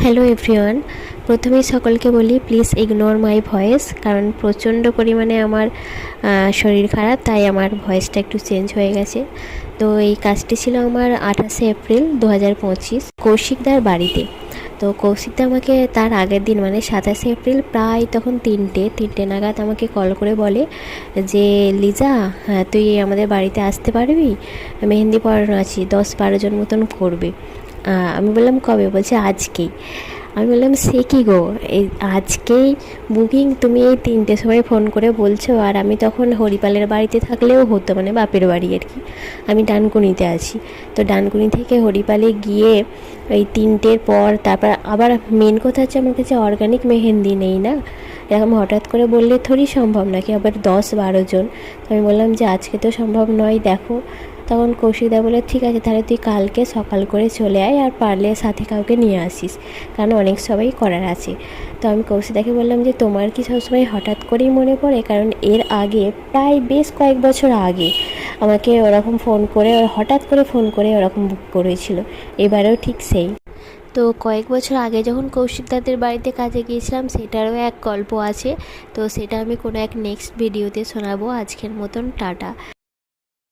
Hello everyone, প্রথমেই সকলকে বলি প্লিজ ইগনোর মাই ভয়েস, কারণ প্রচণ্ড পরিমাণে আমার শরীর খারাপ, তাই আমার ভয়েসটা একটু চেঞ্জ হয়ে গেছে। তো এই কাজটি ছিল আমার 28শে এপ্রিল 2025 কৌশিকদার বাড়িতে। তো কৌশিকদা আমাকে তার আগের দিন মানে 27শে এপ্রিল প্রায় তখন তিনটে নাগাদ আমাকে কল করে বলে যে লিজা, হ্যাঁ তুই আমাদের বাড়িতে আসতে পারবি, মেহেন্দি পড়ানো আছি, 10-12 জন মতন করবে। আমি বললাম কবে? বলছে আজকেই। আমি বললাম সে কী গো, এই আজকেই বুকিং? তুমি এই 3টের সময় ফোন করে বলছো, আর আমি তখন হরিপালের বাড়িতে থাকলেও হতো, মানে বাপের বাড়ি আর কি। আমি ডানকুনিতে আছি, তো ডানকুনি থেকে হরিপালে গিয়ে এই 3টের পর তারপর আবার মেন কথা হচ্ছে আমার কাছে অর্গানিক মেহেন্দি নেই না, এরকম হঠাৎ করে বললে থোড়ি সম্ভব, নাকি আবার 10-12 জন। তো আমি বললাম যে আজকে তো সম্ভব নয়, দেখো। তখন কৌশিকদা বলে ঠিক আছে, তাহলে তুই কালকে সকাল করে চলে আয়, আর পারলে সাথে কাউকে নিয়ে আসিস, কারণ অনেক সবাই করার আছে। তো আমি কৌশিকদাকে বললাম যে তোমার কি সবসময় হঠাৎ করেই মনে পড়ে? কারণ এর আগে প্রায় বেশ কয়েক বছর আগে আমাকে ওরকম ফোন করে, হঠাৎ করে ফোন করে ওরকম বুক করেছিল, এবারেও ঠিক সেই। তো কয়েক বছর আগে যখন কৌশিকদাদের বাড়িতে কাজে গিয়েছিলাম সেটারও এক গল্প আছে, তো সেটা আমি কোনো এক নেক্সট ভিডিওতে শোনাবো। আজকের মতন টাটা।